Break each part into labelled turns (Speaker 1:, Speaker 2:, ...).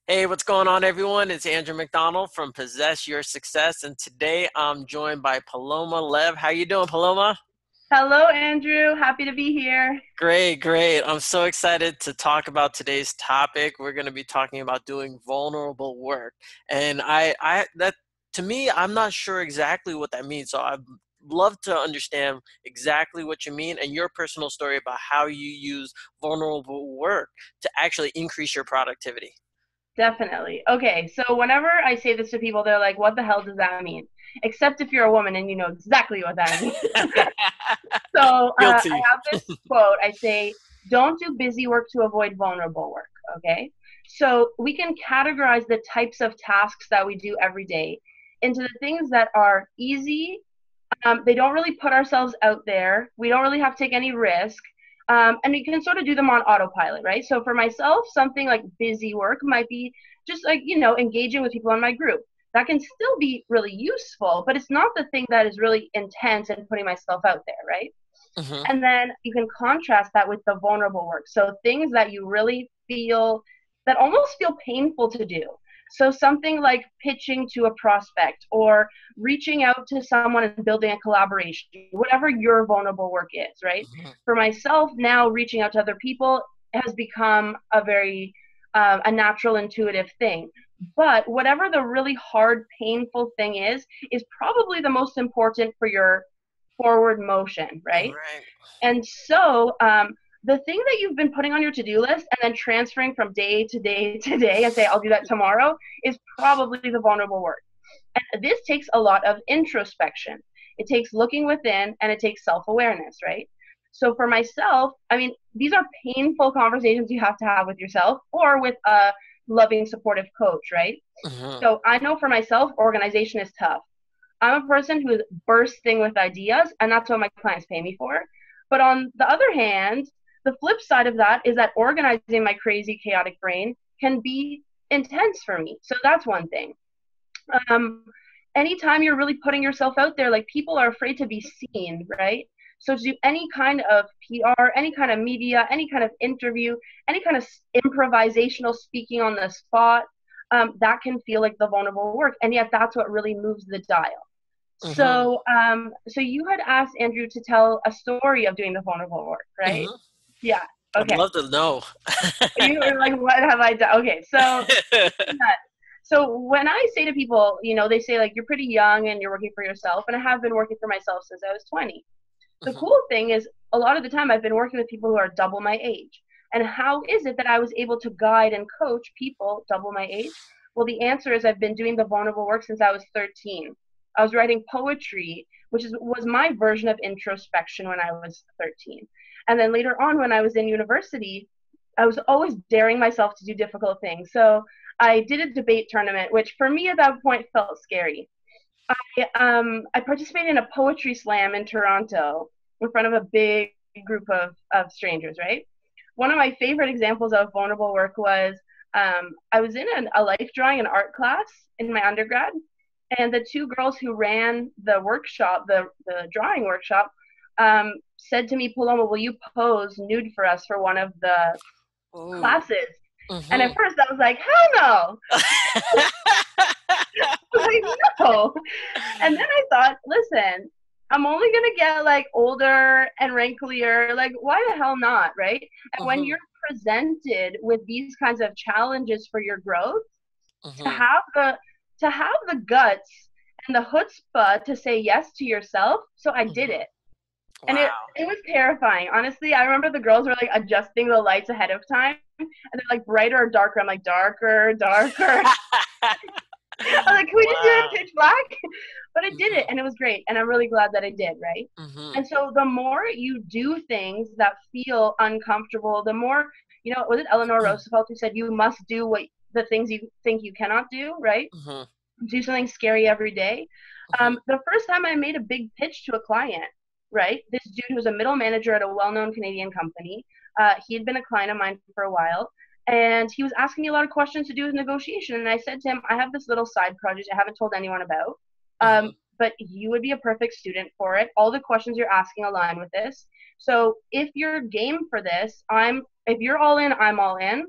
Speaker 1: Hey, what's going on, everyone? It's Andrew McDonald from Possess Your Success, and today I'm joined by Paloma Lev. How you doing, Paloma?
Speaker 2: Hello, Andrew. Happy to be here.
Speaker 1: Great, great. I'm so excited to talk about today's topic. We're going to be talking about doing vulnerable work, and that to me, I'm not sure exactly what that means. So I'd love to understand exactly what you mean and your personal story about how you use vulnerable work to actually increase your productivity.
Speaker 2: Definitely. Okay, so whenever I say this to people, they're like, what the hell does that mean? Except if you're a woman and you know exactly what that means. So I
Speaker 1: Guilty.
Speaker 2: have this quote. I say, don't do busy work to avoid vulnerable work. Okay. So we can categorize the types of tasks that we do every day into the things that are easy. They don't really put ourselves out there. We don't really have to take any risk. And we can sort of do them on autopilot, right? So for myself, something like busy work might be just like, engaging with people in my group. That can still be really useful, but it's not the thing that is really intense and putting myself out there, right?
Speaker 1: Hmm.
Speaker 2: And then you can contrast that with the vulnerable work. So things that you really feel that almost feel painful to do. So something like pitching to a prospect or reaching out to someone and building a collaboration, whatever your vulnerable work is, right?
Speaker 1: Hmm.
Speaker 2: For myself, now reaching out to other people has become a natural, intuitive thing. But whatever the really hard, painful thing is probably the most important for your forward motion, right?
Speaker 1: Right.
Speaker 2: And so the thing that you've been putting on your to-do list and then transferring from day to day to day and say, I'll do that tomorrow is probably the vulnerable work. And this takes a lot of introspection. It takes looking within and it takes self-awareness, right? So for myself, I mean, these are painful conversations you have to have with yourself or with a loving, supportive coach, right?
Speaker 1: Hmm.
Speaker 2: So I know for myself, organization is tough. I'm a person who is bursting with ideas, and that's what my clients pay me for. But on the other hand, the flip side of that is that organizing my crazy, chaotic brain can be intense for me. So that's one thing. Um, Anytime you're really putting yourself out there, like people are afraid to be seen, right? So to do any kind of PR, any kind of media, any kind of interview, any kind of improvisational speaking on the spot, that can feel like the vulnerable work. And yet that's what really moves the dial.
Speaker 1: Hmm.
Speaker 2: So you had asked Andrew to tell a story of doing the vulnerable work, right?
Speaker 1: Hmm.
Speaker 2: Yeah.
Speaker 1: I'd
Speaker 2: Okay.
Speaker 1: love to know.
Speaker 2: You were like, what have I done? Okay. So when I say to people, they say like you're pretty young and you're working for yourself, and I have been working for myself since I was 20. The
Speaker 1: Mhm.
Speaker 2: cool thing is a lot of the time I've been working with people who are double my age. And how is it that I was able to guide and coach people double my age? Well, the answer is I've been doing the vulnerable work since I was 13. I was writing poetry, was my version of introspection when I was 13. And then later on when I was in university, I was always daring myself to do difficult things. So I did a debate tournament, which for me at that point felt scary. I participated in a poetry slam in Toronto in front of a big group of strangers, right? One of my favorite examples of vulnerable work was I was in a life drawing and art class in my undergrad, and the two girls who ran the workshop, the drawing workshop, said to me, Paloma, will you pose nude for us for one of the
Speaker 1: Ooh.
Speaker 2: classes? And at
Speaker 1: Mhm.
Speaker 2: first I was like, hell no. I was like, no. And then I thought, listen, I'm only gonna get like older and wrinklier. Like, why the hell not, right? And when
Speaker 1: Mhm.
Speaker 2: you're presented with these kinds of challenges for your growth, to
Speaker 1: Mhm.
Speaker 2: have the to have the guts and the chutzpah to say yes to yourself. So I did
Speaker 1: Mhm.
Speaker 2: it, and it
Speaker 1: Wow.
Speaker 2: it was terrifying. Honestly, I remember the girls were like adjusting the lights ahead of time, and they're like brighter or darker. I'm like darker, darker. I was like, can we just do it
Speaker 1: Wow.
Speaker 2: in pitch black? But I did it
Speaker 1: Mhm.
Speaker 2: and it was great. And I'm really glad that I did, right?
Speaker 1: Mhm.
Speaker 2: And so the more you do things that feel uncomfortable, the more, was it Eleanor Roosevelt who said you must do what the things you think you cannot do, right?
Speaker 1: Mhm.
Speaker 2: Do something scary every day.
Speaker 1: Mhm.
Speaker 2: The first time I made a big pitch to a client, right? This dude who was a middle manager at a well-known Canadian company, he had been a client of mine for a while, and he was asking me a lot of questions to do with negotiation. And I said to him, I have this little side project I haven't told anyone about,
Speaker 1: Mhm.
Speaker 2: but you would be a perfect student for it. All the questions you're asking align with this. So if you're game for this, if you're all in, I'm all in.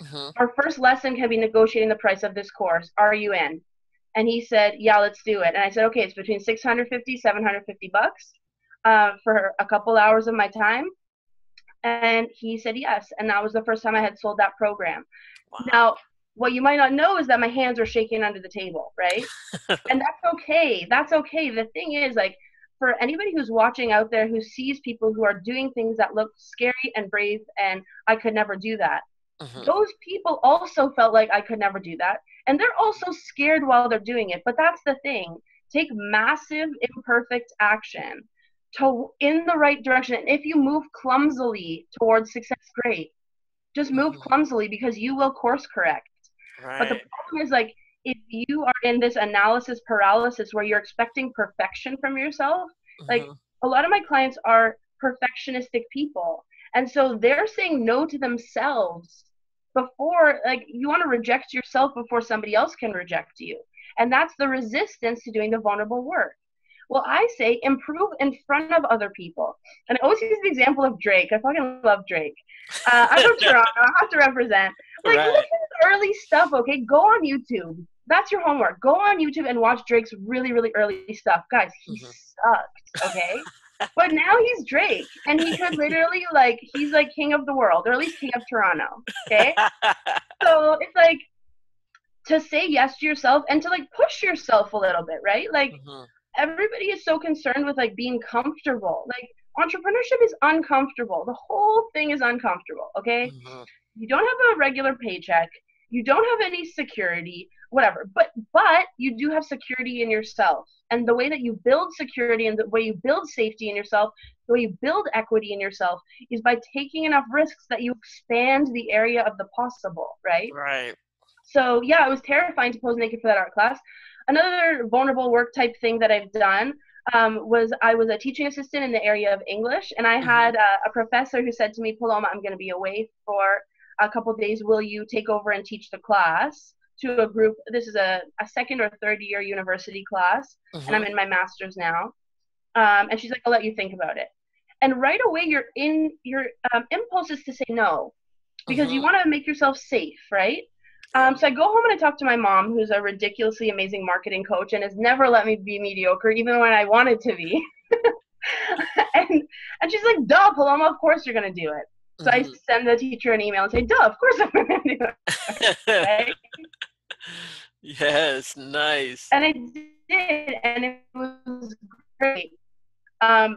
Speaker 1: Mhm.
Speaker 2: Our first lesson can be negotiating the price of this course. Are you in? And he said, yeah, let's do it. And I said, okay, it's between 650, 750 bucks for a couple hours of my time. And he said yes. And that was the first time I had sold that program.
Speaker 1: Wow.
Speaker 2: Now, what you might not know is that my hands are shaking under the table, right? And that's okay. That's okay. The thing is, like, for anybody who's watching out there who sees people who are doing things that look scary and brave, and I could never do that,
Speaker 1: Mhm.
Speaker 2: those people also felt like I could never do that. And they're also scared while they're doing it. But that's the thing. Take massive, imperfect action in the right direction. And if you move clumsily towards success, great. Just move
Speaker 1: Mhm.
Speaker 2: clumsily because you will course correct. But the
Speaker 1: Right.
Speaker 2: problem is, like, if you are in this analysis paralysis where you're expecting perfection from yourself, like,
Speaker 1: Mhm.
Speaker 2: a lot of my clients are perfectionistic people. And so they're saying no to themselves before, like, you want to reject yourself before somebody else can reject you. And that's the resistance to doing the vulnerable work. Well, I say improve in front of other people. And I always use the example of Drake. I fucking love Drake. I'm from Toronto. I have to represent. Like, look
Speaker 1: Right.
Speaker 2: at his early stuff, okay? Go on YouTube. That's your homework. Go on YouTube and watch Drake's really, really early stuff. Guys, he
Speaker 1: Mhm.
Speaker 2: sucked, okay? But now he's Drake, and he could literally, like, he's like king of the world, or at least king of Toronto, okay? So it's like to say yes to yourself and to, like, push yourself a little bit, right? Like,
Speaker 1: Mhm.
Speaker 2: everybody is so concerned with, like, being comfortable. Like, entrepreneurship is uncomfortable. The whole thing is uncomfortable, okay?
Speaker 1: Mhm.
Speaker 2: You don't have a regular paycheck, you don't have any security, whatever, but you do have security in yourself. And the way that you build security and the way you build safety in yourself, the way you build equity in yourself, is by taking enough risks that you expand the area of the possible, right?
Speaker 1: Right.
Speaker 2: So yeah, it was terrifying to pose naked for that art class. Another vulnerable work type thing that I've done was I was a teaching assistant in the area of English, and I
Speaker 1: Mhm.
Speaker 2: had a professor who said to me, Paloma, I'm going to be away for a couple of days. Will you take over and teach the class to a group? This is a second or third year university class, and I'm
Speaker 1: Mhm.
Speaker 2: in my master's now. And she's like, I'll let you think about it. And right away, your impulse is to say no because you
Speaker 1: Mhm.
Speaker 2: want to make yourself safe, right?
Speaker 1: Yeah.
Speaker 2: So I go home and I talk to my mom, who's a ridiculously amazing marketing coach and has never let me be mediocre, even when I wanted to be. and and she's like, "Duh, Paloma, of course you're gonna do it." So I
Speaker 1: Mhm.
Speaker 2: send the teacher an email and say, "Duh, of course I'm gonna do it." Right?
Speaker 1: Yes, nice.
Speaker 2: And I did, and it was great. Um,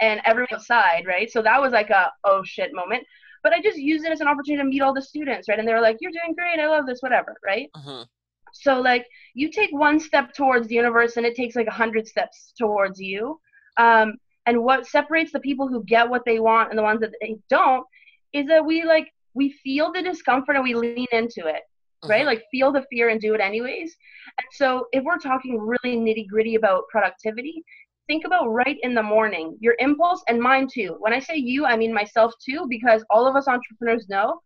Speaker 2: and everyone outside, right? So that was like a oh shit moment. But I just used it as an opportunity to meet all the students, right? And they were like, "You're doing great. I love this, whatever," right?
Speaker 1: Mhm.
Speaker 2: So, like, you take one step towards the universe and it takes like 100 steps towards you. um, and what separates the people who get what they want and the ones that they don't is that we feel the discomfort and we lean into it, right?
Speaker 1: Mhm.
Speaker 2: Like, feel the fear and do it anyways. And so if we're talking really nitty gritty about productivity, think about right in the morning your impulse, and mine too. When I say you, I mean myself too, because all of us entrepreneurs know,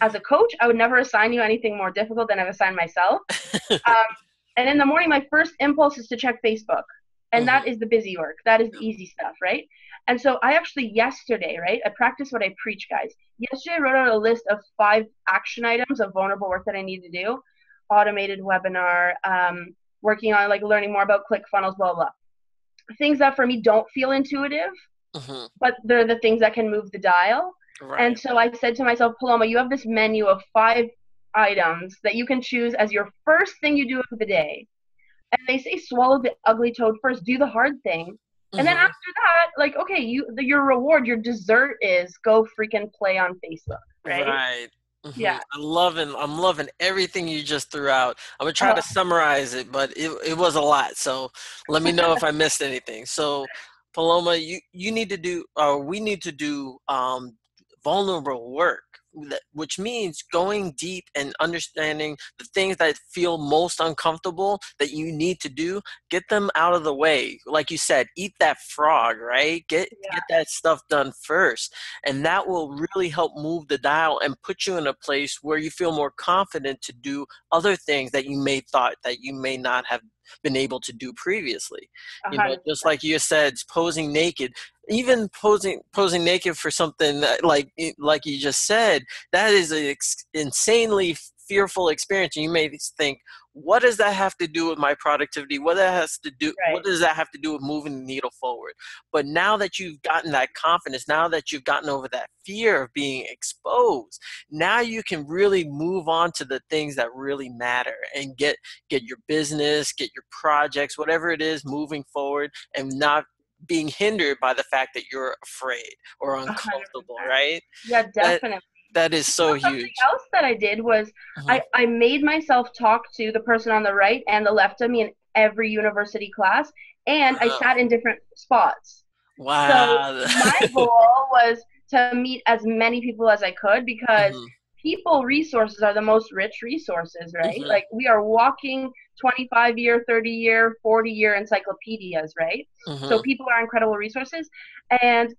Speaker 2: as a coach, I would never assign you anything more difficult than I've assigned myself. um, and in the morning, my first impulse is to check Facebook. And
Speaker 1: Mhm.
Speaker 2: that is the busy work. That is the easy stuff, right? And so I actually yesterday, right? I practice what I preach, guys. Yesterday, I wrote out a list of 5 action items of vulnerable work that I need to do. Automated webinar, working on, like, learning more about ClickFunnels, blah, blah. Things that for me don't feel intuitive,
Speaker 1: Mhm.
Speaker 2: but they're the things that can move the dial. And
Speaker 1: Right.
Speaker 2: so I said to myself, Paloma, you have this menu of 5 items that you can choose as your first thing you do of the day. And they say swallow the ugly toad first, do the hard thing. And then
Speaker 1: Mhm.
Speaker 2: after that, like, okay, your reward, your dessert is go freaking play on Facebook, right?
Speaker 1: Right.
Speaker 2: Yeah.
Speaker 1: I'm loving everything you just threw out. I'm gonna try
Speaker 2: Oh,
Speaker 1: to summarize it, but it was a lot. So let me know if I missed anything. So Paloma, you need to do, or we need to do vulnerable work, which means going deep and understanding the things that feel most uncomfortable that you need to do. Get them out of the way. Like you said, eat that frog, right? Get
Speaker 2: yeah.
Speaker 1: that stuff done first, and that will really help move the dial and put you in a place where you feel more confident to do other things that you may thought that you may not have been able to do previously.
Speaker 2: a
Speaker 1: You know,
Speaker 2: hundred
Speaker 1: just
Speaker 2: percent.
Speaker 1: like you said, posing naked, even posing naked for something like you just said, that is an insanely fearful experience. And you may think, what does that have to do with my productivity? What
Speaker 2: Right.
Speaker 1: does that have to do with moving the needle forward? But now that you've gotten that confidence, now that you've gotten over that fear of being exposed, now you can really move on to the things that really matter and get your business, get your projects, whatever it is, moving forward, and not being hindered by the fact that you're afraid or
Speaker 2: A hundred
Speaker 1: uncomfortable,
Speaker 2: percent.
Speaker 1: right?
Speaker 2: Yeah,
Speaker 1: That
Speaker 2: definitely.
Speaker 1: that is so
Speaker 2: Something
Speaker 1: huge.
Speaker 2: else that I did was
Speaker 1: Hmm.
Speaker 2: I made myself talk to the person on the right and the left of me in every university class, and I
Speaker 1: Wow.
Speaker 2: sat in different spots. So
Speaker 1: Wow.
Speaker 2: my goal was to meet as many people as I could because
Speaker 1: Hmm.
Speaker 2: people resources are the most rich resources, right?
Speaker 1: Hmm.
Speaker 2: Like we are walking 25-year, 30-year, 40-year encyclopedias, right? So
Speaker 1: Hmm.
Speaker 2: people are incredible resources. And,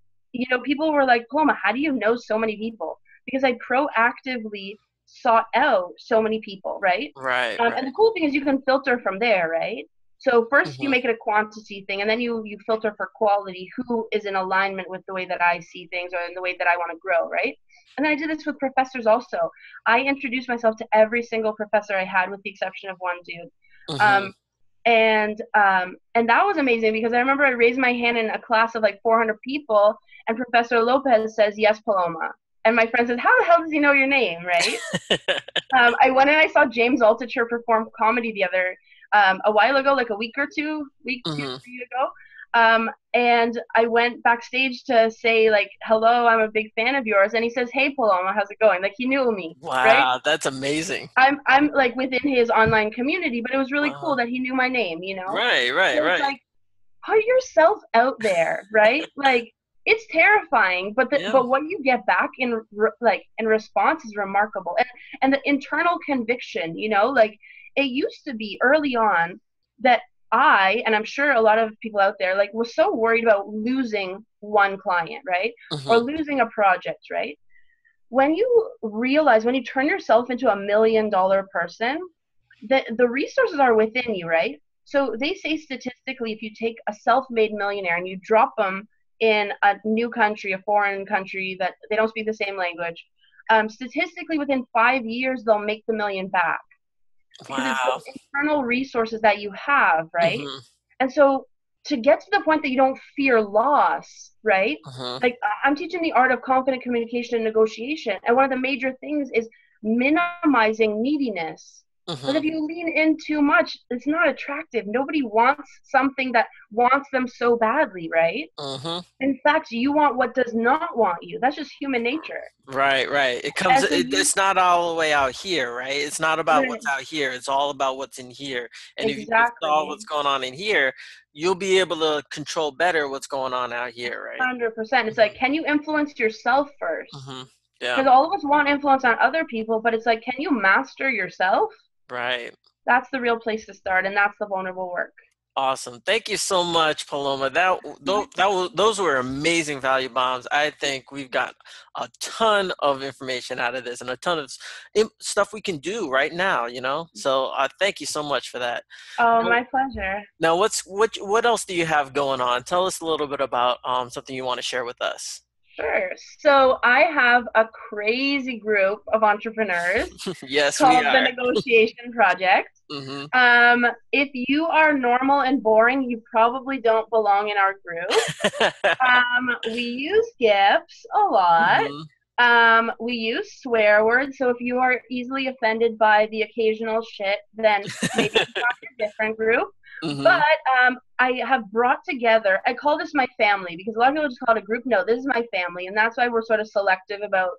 Speaker 2: people were like, Paloma, how do you know so many people? Because I proactively sought out so many people, right?
Speaker 1: Right,
Speaker 2: And
Speaker 1: right.
Speaker 2: the cool thing is you can filter from there, right? So first you
Speaker 1: Hmm.
Speaker 2: make it a quantity thing, and then you filter for quality, who is in alignment with the way that I see things or in the way that I want to grow, right? And then I did this with professors also. I introduced myself to every single professor I had, with the exception of one dude.
Speaker 1: Hmm.
Speaker 2: Um, and that was amazing because I remember I raised my hand in a class of like 400 people, and Professor Lopez says, "Yes, Paloma." And my friend says, "How the hell does he know your name?" Right? I went and I saw James Altucher perform comedy the other a while ago, like a week, two,
Speaker 1: Hmm.
Speaker 2: 3 ago. And I went backstage to say like, "Hello, I'm a big fan of yours." And he says, "Hey, Paloma, how's it going?" Like he knew me, right?
Speaker 1: Wow, that's amazing.
Speaker 2: I'm like within his online community, but it was really cool
Speaker 1: Wow.
Speaker 2: that he knew my name.
Speaker 1: Right, right,
Speaker 2: So it's
Speaker 1: right.
Speaker 2: like put yourself out there, right? Like it's terrifying, but
Speaker 1: Yeah.
Speaker 2: but what you get back in response is remarkable, and the internal conviction, like it used to be early on that and I'm sure a lot of people out there like was so worried about losing one client, right, or
Speaker 1: Hmm.
Speaker 2: losing a project, right? When you turn yourself into $1 million person, the resources are within you, right? So they say statistically, if you take a self-made millionaire and you drop them in a new country, a foreign country that they don't speak the same language, statistically within 5 years they'll make the million back because it's
Speaker 1: Wow.
Speaker 2: those internal resources that you have, right?
Speaker 1: Hmm.
Speaker 2: And so to get to the point that you don't fear loss, right?
Speaker 1: Hmm.
Speaker 2: Like I'm teaching the art of confident communication and negotiation, and one of the major things is minimizing neediness. Because
Speaker 1: Hmm.
Speaker 2: if you lean in too much, it's not attractive. Nobody wants something that wants them so badly, right?
Speaker 1: Hmm.
Speaker 2: In fact, you want what does not want you. That's just human nature.
Speaker 1: Right, right.
Speaker 2: And so
Speaker 1: It's not all the way out here, right? It's not about
Speaker 2: right,
Speaker 1: what's out here. It's all about what's in here. And if you can solve
Speaker 2: exactly.
Speaker 1: what's going on in here, you'll be able to control better what's going on out here, right?
Speaker 2: 100%. It's
Speaker 1: Hmm.
Speaker 2: like, can you influence yourself first?
Speaker 1: Hmm. Yeah,
Speaker 2: Because all of us want influence on other people, but it's like, can you master yourself?
Speaker 1: right.
Speaker 2: That's the real place to start, and that's the vulnerable work.
Speaker 1: Awesome. Thank you so much, Paloma.
Speaker 2: My
Speaker 1: Those were amazing value bombs. I think we've got a ton of information out of this and a ton of stuff we can do right now, you know? So thank you so much for that.
Speaker 2: Oh,
Speaker 1: Now,
Speaker 2: my pleasure.
Speaker 1: now what else do you have going on? Tell us a little bit about something you want to share with us.
Speaker 2: Sure. So I have a crazy group of entrepreneurs
Speaker 1: Yes, we
Speaker 2: called the
Speaker 1: are.
Speaker 2: Negotiation Project.
Speaker 1: Hmm.
Speaker 2: If you are normal and boring, you probably don't belong in our group. We use GIFs a lot.
Speaker 1: Hmm.
Speaker 2: We use swear words. So if you are easily offended by the occasional shit, then maybe join a different group.
Speaker 1: Hmm.
Speaker 2: But I have brought together, I call this my family because a lot of people just call it a group. No, this is my family. And that's why we're sort of selective about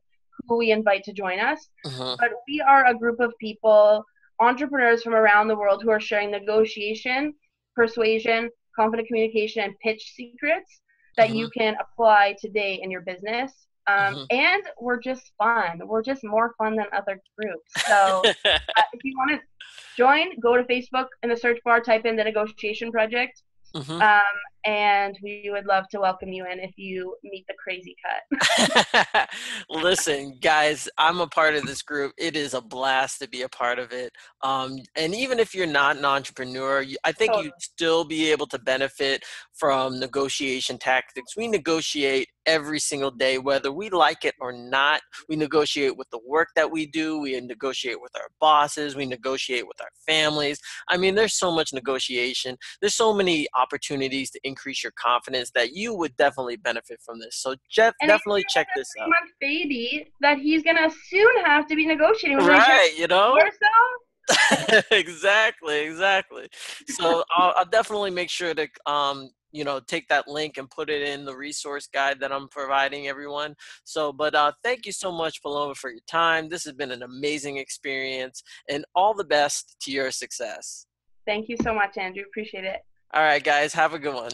Speaker 2: who we invite to join us.
Speaker 1: Hmm.
Speaker 2: But we are a group of people, entrepreneurs from around the world who are sharing negotiation, persuasion, confident communication, and pitch secrets that
Speaker 1: Hmm.
Speaker 2: you can apply today in your business.
Speaker 1: Hmm.
Speaker 2: And we're just fun. We're just more fun than other groups. So if you want to join, go to Facebook in the search bar, type in the Negotiation Project.
Speaker 1: Hmm.
Speaker 2: Um, and we would love to welcome you in if you meet the crazy cut.
Speaker 1: Listen, guys, I'm a part of this group. It is a blast to be a part of it. And even if you're not an entrepreneur, I think
Speaker 2: Totally.
Speaker 1: you'd still be able to benefit from negotiation tactics. We negotiate every single day, whether we like it or not. We negotiate with the work that we do. We negotiate with our bosses. We negotiate with our families. I mean, there's so much negotiation. There's so many opportunities to increase your confidence that you would definitely benefit from this. So Jeff,
Speaker 2: And he's
Speaker 1: definitely check
Speaker 2: got a
Speaker 1: this out.
Speaker 2: 3 month baby that he's gonna soon have to be negotiating with. Like,
Speaker 1: Right, you know?
Speaker 2: or so.
Speaker 1: Exactly, exactly. So I'll definitely make sure to take that link and put it in the resource guide that I'm providing everyone. So, but thank you so much, Paloma, for your time. This has been an amazing experience, and all the best to your success.
Speaker 2: Thank you so much, Andrew. Appreciate it.
Speaker 1: All right, guys, have a good one.